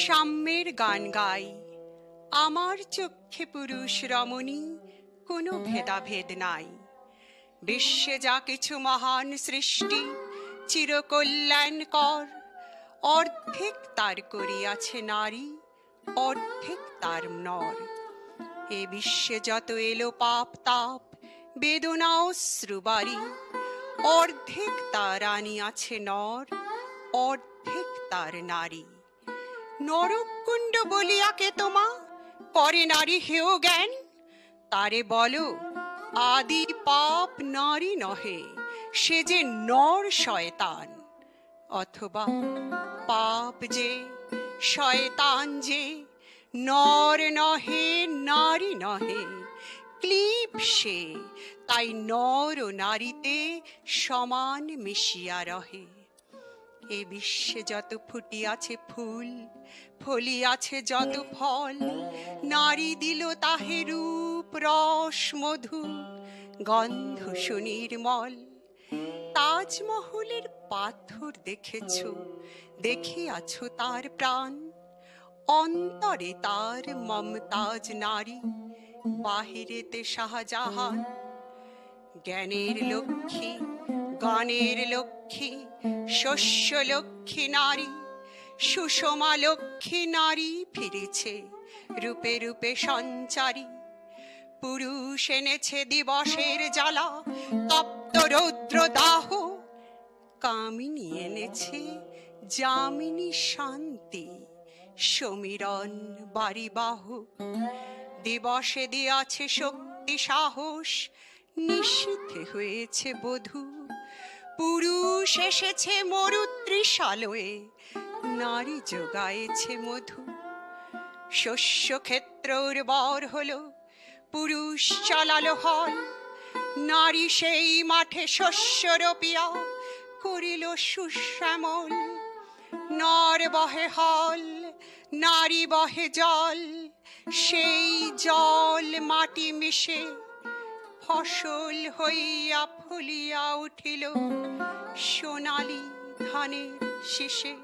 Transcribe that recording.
সাম্যের গান গাই, আমার চক্ষে পুরুষ রমণী কোনো ভেদাভেদ নাই। বিশ্বে যা কিছু মহান সৃষ্টি চিরকল্যাণকর, অর্ধেক তার করিয়াছে নারী, অর্ধেক তার নর। এ বিশ্বে যত এলো পাপ তাপ বেদনা অশ্রুবারি, অর্ধেক তার আনিয়াছে নর, অর্ধেক তার নারী। নরকুণ্ড বলিয়া কে তোমা করে নারী হেয় জ্ঞান, তারে বলো আদি পাপ নারী নহে, সে যে নর শয়তান। অথবা পাপ যে শয়তান যে নর নহে নারী নহে, ক্লীব সে তাই নর ও নারীতে সমান মিশিয়া রহে। এ বিশ্বে যত ফুটিয়াছে ফুল, ফলিয়াছে যত ফল, নারী দিল তাহে রূপ রস মধু গন্ধ সুনির্মল। তাজমহলের পাথর দেখেছ, দেখিয়াছ তার প্রাণ, অন্তরে তার মমতাজ নারী, বাহিরেতে শাহজাহান। জ্ঞানের লক্ষ্মী, গানের লক্ষ্মী, শস্য লক্ষ্মী নারী, সুষমা লক্ষ্মী নারী ফিরেছে রূপে রূপে সঞ্চারী। পুরুষ এনেছে দিবসের জ্বালা, তপ্ত রৌদ্র দাহ, কামিনী এনেছে যামিনী শান্তি, সমীরণ বারিবাহ। দিবসে দিয়াছে শক্তি সাহস, নিশীথে হয়েছে বধূ। পুরুষ এসেছে মরুত্রিশালয়ে, নারী যোগায়েছে মধু। শস্য ক্ষেত্র উর্বর হলো, পুরুষ চালালো হল, নারী সেই মাঠে শস্য রোপিয়া করিল সুশ্যামল। নর বহে হল, নারী বহে জল, সেই জল মাটি মিশে ফসল হইয়া ফলিয়া উঠিল সোনালি ধানের শীষে।